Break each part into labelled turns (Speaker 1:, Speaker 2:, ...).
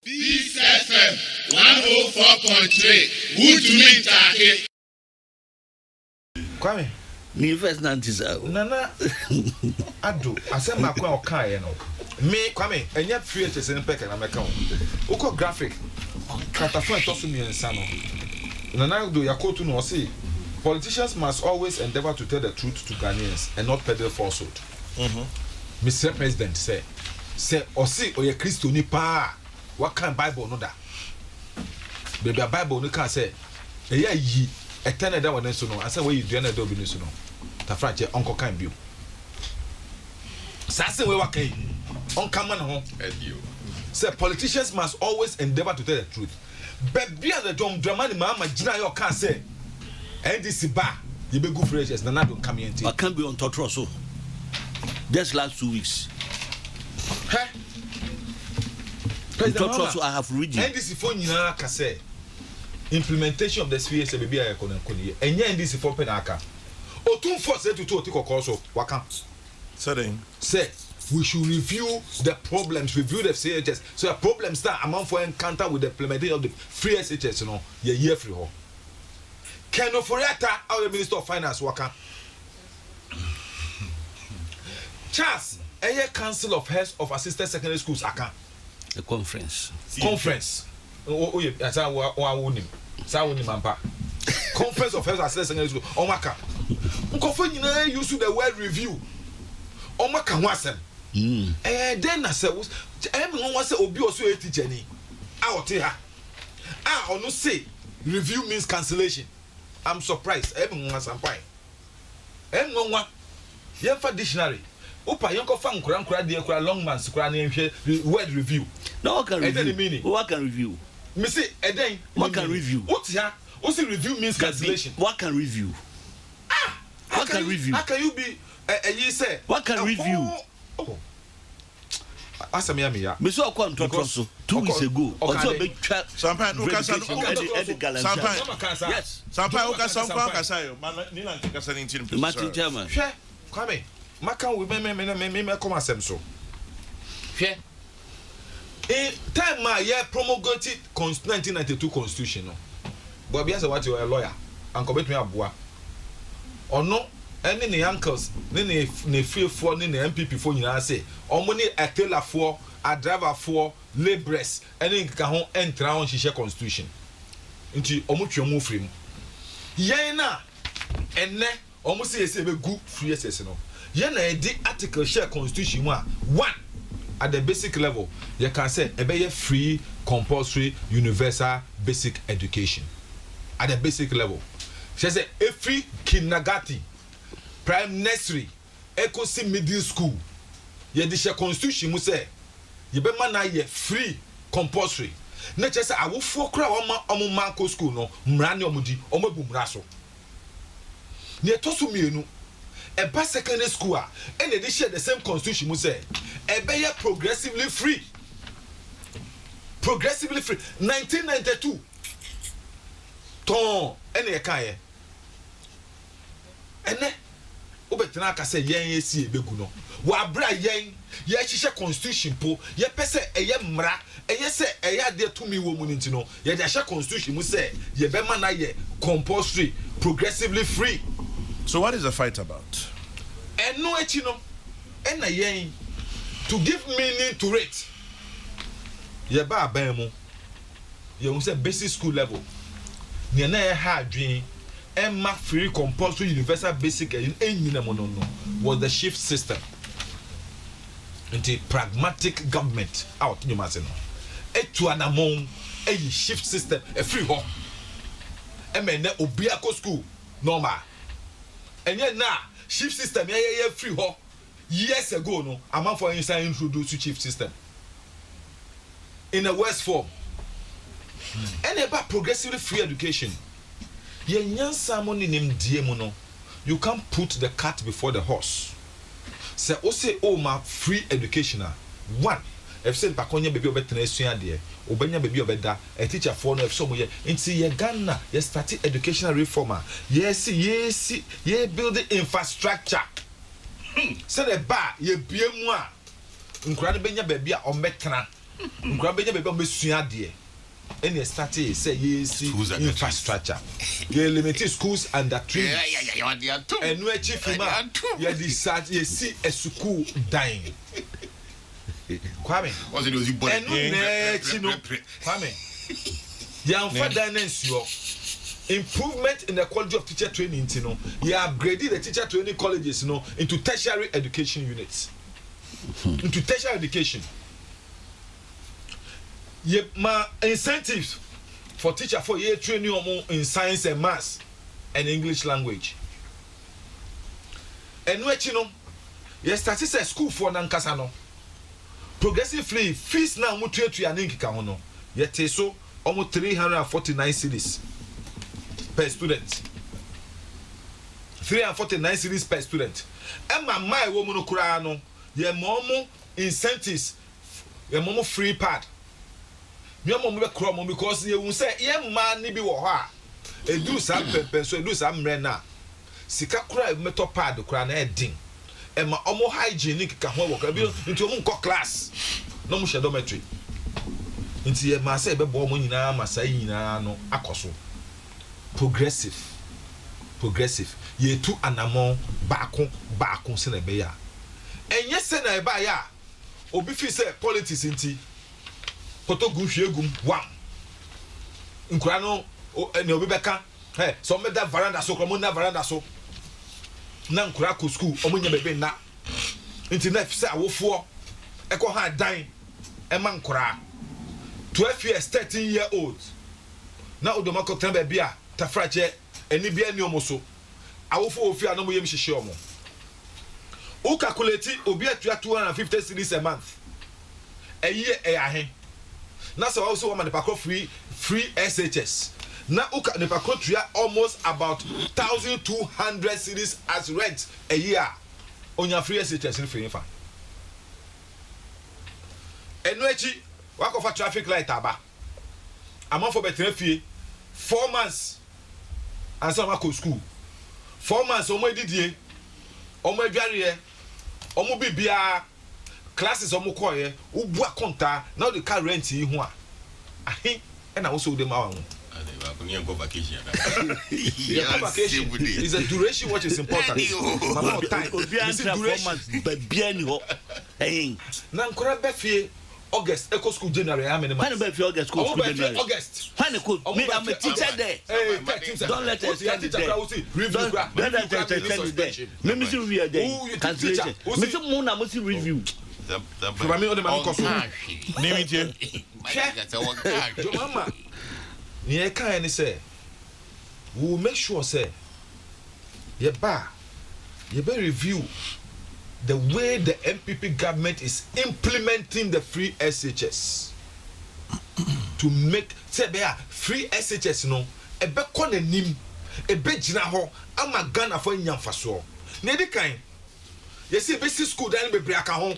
Speaker 1: Peace FM 104.3. Who to meet Take?
Speaker 2: Kwame.
Speaker 3: Me first nantis.
Speaker 2: Nana. Ado. Asem na kwa okan no. Me Kwame, enya creators in peke na meka wo. Uko graphic. Katafon to so miensa no. Nana do yakotu no say politicians must always endeavor to tell the truth to Ghanaians and not peddle falsehood. Mr. President say osi oye Christo ni pa. What kind Bible no da? Baby a Bible no can say eya yi etene da wona so no asa we yi duana da obi no so no ta franche onko kan bio sase we wakai onka man ho edio say politicians must always endeavor to tell the truth baby at the drama ni mama gina yo can say NDC ba ye be go freshes na don't come here
Speaker 3: I can't be on Totro so just last 2 weeks so I have read it.
Speaker 2: NDC for nyina ka say implementation of the sphere say baby aye kono enye NDC for penaka otun force to okoko so waka say we should review the problems, review the CHS. So the problems that amount for encounter with the implementation of the free SHS, you know, year free ho. Keno Foriata, our Minister of Finance, waka. Charles, a year Council of Heads of Assistant Secondary Schools, aka.
Speaker 3: A conference.
Speaker 2: Conference. Oh, yeah, that's how I won him. Conference of Heads of Assistant Secondary Schools, Omaka. Uncle, use the word review. Omaka wasem. Then I said, everyone was a obi also a teacher. Out here. I no say review means cancellation. I'm surprised. Everyone was some pie. Everyone want for dictionary. Opa yonko fan kura de kura long man kura na word review.
Speaker 3: No one can review.
Speaker 2: Meaning.
Speaker 3: What can review?
Speaker 2: Me say eden.
Speaker 3: What can review?
Speaker 2: What here? What say review means cancellation?
Speaker 3: What can review? What can review?
Speaker 2: How can you be you say?
Speaker 3: What can review?
Speaker 2: Oh. Asamiya.
Speaker 3: Me so akwa ntotro so 2 weeks ago. Also be twa
Speaker 4: Sampai no kasa no
Speaker 3: Sampai. Yes.
Speaker 4: Sampai o kasa on kasa yo. Ni na kasa ni ntin.
Speaker 3: Martin Chairman.
Speaker 2: Hwe. Kwame. Maka we me come asem so. Hwe. Time ma ye promulgated 1992 constitution no. But be as what you are a lawyer and come between aboa. Ono any ne uncles ne fearful ne MPP for nyina say omo ne atela for a driver for laborers any nka ho entra on hihye constitution nti omo twemu free yen na enne omo say say be gu free SS no yen na edi article share constitution mu a 1 at the basic level you can say e be free compulsory universal basic education at the basic level she say a free kindergarten prime nursery ecosi middle school ye di share constitution mu say ye be man na ye free compulsory na che say awofo kra omo manko school no mra ne omo di omo bu mra so ne to so mienu e ba secondary school a and they share the same constitution mu say e be ye progressively free 1992 ton ene ye kan ye ene obetena aka say yen esi ebegu no wa bra yen ye hihye constitution po ye pese eye mra eye se eye de tumi wo mu nti no ye de hihye constitution mu say ye be man na ye compulsory progressively free.
Speaker 4: So what is the fight about?
Speaker 2: Eno echi no ena yen to give meaning to it ye ba aban mu ye hu say basic school level ne na ye ha adwen Emma free compulsory universal basic was the shift system. Into pragmatic government out you must know. To an among a shift system a free home. Emene Obiako school normal. And yet now shift system free home. Years ago no amount for inside introduce shift system in a worse form. And about progressively free education. You can't put the cart before the horse. Say, oh, my free education. 1. If said Baconia baby over Tenesia dear, Obenya baby over that, a teacher for no somewhere, and see ye Ghana, ye started educational reformer. Yes, ye building infrastructure. Said a bar, ye be moi. Incredible baby or metana. nkura benya bebe mbesua de any started say yes infrastructure ye limited schools under trees and no chief ma ye decide ye see a school dying kwame
Speaker 1: was it was you boy
Speaker 2: and no kwame ya mfa dynamics yo improvement in the quality of teacher training you upgraded the teacher training colleges into tertiary education units into tertiary education. Ye ma incentives for teacher for year training in science and maths and English language. And which ye start say school for nankasa no. Progressively fees now mu tuatu ya ninki ka hono. Ye te so almost 349 cedis per student. 349 cedis per student. And my wo mu no kura no ye momo incentives ye momo free pad. Me mom be kro mom because ye won say ye man ni bi wo ho a edu sam pempen so edu sam mre na sika kra meto pad kra na edin e ma omo hygienic ka ho wo ka bi nti omo nko class no mo she dormitory nti ye ma say be bo mo nyina ma sai nyina no akoso progressive ye tu anamon baako se na be ya enye se na e ba ya obi fi say politics nti koto gu hwegum wam nkura no ne obi beka so me da veranda so kromo na veranda so na nkura ko school omunya bebe na nti na fisa awofo eko ha dan e ma nkura 12 years 13 year old na odomako tamba bia tafrache eni bia ni omoso awofo ofi anomo yem hihye omo o calculate obi atua 250 cedis a month a year e ahe na so also woman the free SHS na uka the pakotria almost about 1,200 cedis as rent a year on your free SHS in free fa enochi wakofa traffic light aba amon for betre fie 4 months and some go school 4 months omo edidie omo adware omo bibia classes omo koye ubu akonta now the car rent yi ho a ahe na wo so dem awu
Speaker 1: vacation
Speaker 2: is a duration which is important mama time
Speaker 3: you see performance babiani ho
Speaker 2: na nkora befie August eco school January how many months?
Speaker 3: When befie August school January
Speaker 2: August
Speaker 3: when could me I'm a teacher there don't let us stand there don't let us stand there me see we are there cancellation me see mo na mo see review
Speaker 2: from me on the man cost
Speaker 4: name it here
Speaker 2: mama ye kan ni say we will make sure say ye be review the way the MPP government is implementing the free SHS to make say be free SHS no e be kon anim e be gina ho ama Ghana for nyamfaso na edi kan ye see be school dan be aka ho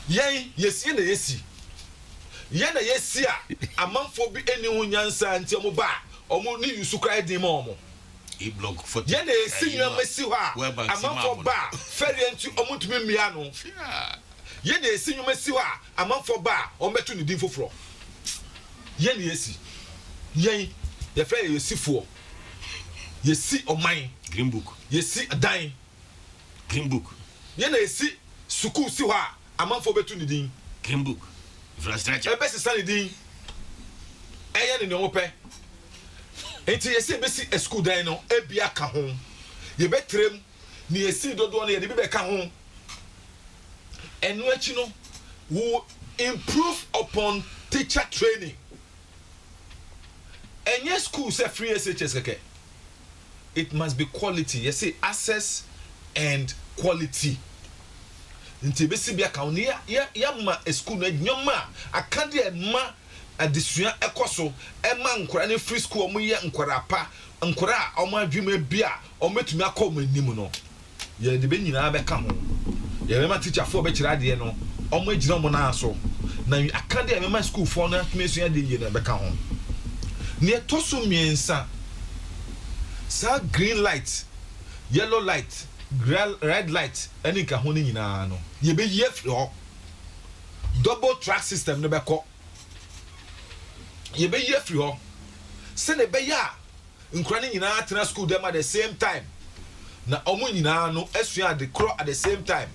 Speaker 2: yesi na yesi na yesi a amanfo bi eni ho nyansa nti omo ba omo ni yusu krai din mo omo
Speaker 1: e block for
Speaker 2: ye na yesi nwa mesi ho a amanfo ba fere nti omo tumi mia no ye na yesi nwa mesi ho a amanfo ba omo betu ni din foforo ye na yesi ye fere yesi fo yesi oman
Speaker 1: green book
Speaker 2: yesi dan
Speaker 1: green book
Speaker 2: ye na yesi school si ho a amanfo betu ni din
Speaker 1: green book infrastructure
Speaker 2: best stand din eye ni no pe enti yesi besi a school dan no ebia ka ho ye betrem ni yesi dodo no ye de be ka ho enu achi no will improve upon teacher training enye school say free SHS keke it must be quality yesi access and quality nti besi bia ka oni ya ma school no nyoma akade e ma adesua ekoso e ma nkora ne free school omo ye nkora pa nkora omo adwuma bia ometumi akọ manim no ye de be nyina be ka ho ye ma teacher for be kira de no omo agina omo na so na akade e ma school for na mesua de ye na be ka ho ne toso miensa sa green light yellow light red light any ka ho ni nyina no ye be ye fri ho double track system no beko ye be ye free ho se ne be ya nkra ne nyina atena school dem at the same time na omo nyina no asua de kro at the same time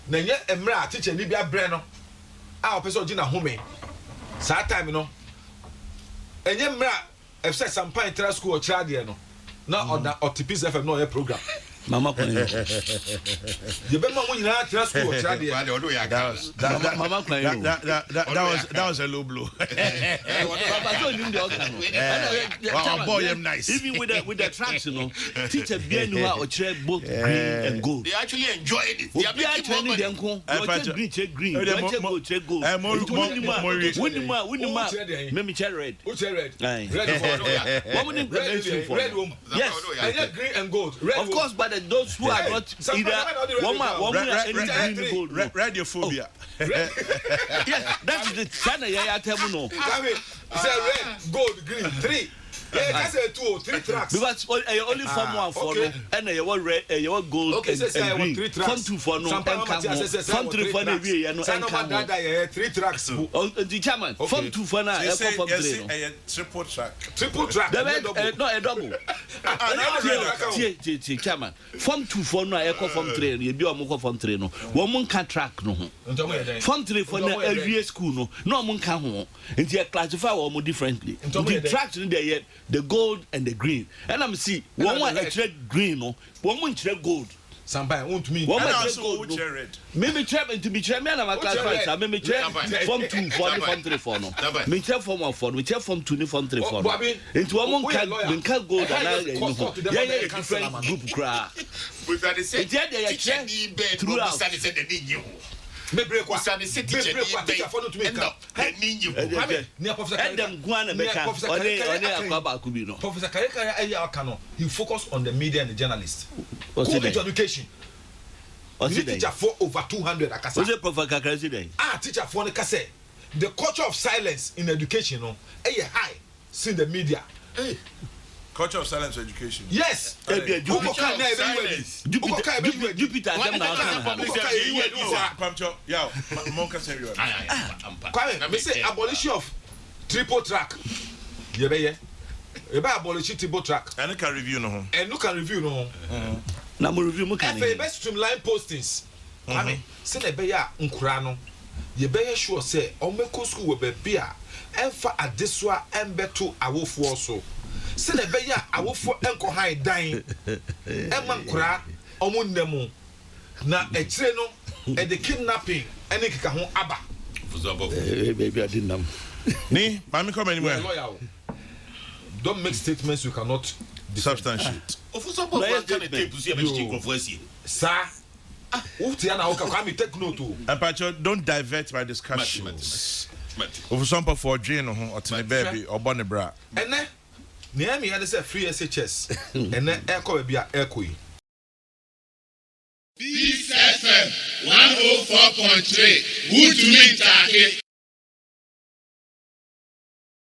Speaker 2: na nye emra teacher ni bia bre no a opese ogina home sa time no enye mra efse sampan tra school o kira de no na oda otipis fm no ye program
Speaker 3: mama kwani
Speaker 2: ye be ma mo nyina tra school o kira de
Speaker 3: mama kwani
Speaker 4: that was a low blow.
Speaker 3: Papa so nim de oka
Speaker 4: Wow, boy, I'm nice.
Speaker 3: Even with the tracks, you know, teacher bien who are chere both green and gold.
Speaker 1: They actually enjoyed it.
Speaker 3: They are making more money. Green, gold. Maybe chere red.
Speaker 2: Which red?
Speaker 3: Red.
Speaker 2: Red one.
Speaker 3: Yes.
Speaker 2: And green and gold. Red
Speaker 3: of course, but those who are not either one green gold.
Speaker 4: Radiophobia.
Speaker 3: Yes, that is the channel I tell you no.
Speaker 2: I mean, say red, gold, green, 3. Yeah, that's a 2 or 3 tracks.
Speaker 3: Because only form one for no, and you want red, you want gold and green. Form 2 for no, and form 3 for no, you know, and
Speaker 2: 3 tracks.
Speaker 3: The chairman, form 2 for now, form 3.
Speaker 4: Triple track.
Speaker 2: Triple track.
Speaker 3: No, a double. Chairman, form 2 for no, form 3, you be on form 3 no. One can track no. Form 3 for no, every school no, no one can home. And you classify one differently. The tracks in there yet. The gold and the green. And I'm see one extra green, no, one gold.
Speaker 2: Somebody won't me.
Speaker 4: One gold.
Speaker 3: Maybe trap and to be chairman of my class. I maybe trap form 2 form 3 for no. Me trap form 1 for, we trap form 2 form 3 for. Into one can gold and different group cry.
Speaker 1: With that is it.
Speaker 3: Yeah, throughout.
Speaker 1: Me break was the city for to make up.
Speaker 2: Professor Kareka he focused on the media and the journalists. Education. Teacher for over 200 akasa.
Speaker 3: Was it Professor Kareka?
Speaker 2: Teacher for the kase. The culture of silence in education high in the media.
Speaker 4: Culture of silence education.
Speaker 2: Yes.
Speaker 3: Jupiter.
Speaker 2: Say abolition of triple track. Abolish triple track.
Speaker 4: And you can review no.
Speaker 3: Now review mo kan.
Speaker 2: Best streamline postings. I mean, say the beya nkura no. Ye beya sure say omeko school we be a emfa adeswa embeto awofo so. Se ne be ya awofo enko han dan emma nkura omunnemu na ekire no e de kidnapping ene kika ho aba
Speaker 3: baby I didn't know
Speaker 4: ni mami come anywhere
Speaker 2: don't make statements you cannot
Speaker 4: substantiate
Speaker 1: ofusobo kan tape see be chicken for see
Speaker 2: sir uti ana oka kwa me take note o
Speaker 4: Ampacho don't divert my discussions of some for dream no ho otene baby obone bra
Speaker 2: ene Niami had say free SHS and then echo be a echo.
Speaker 1: Peace FM 104.3. Good to meet you.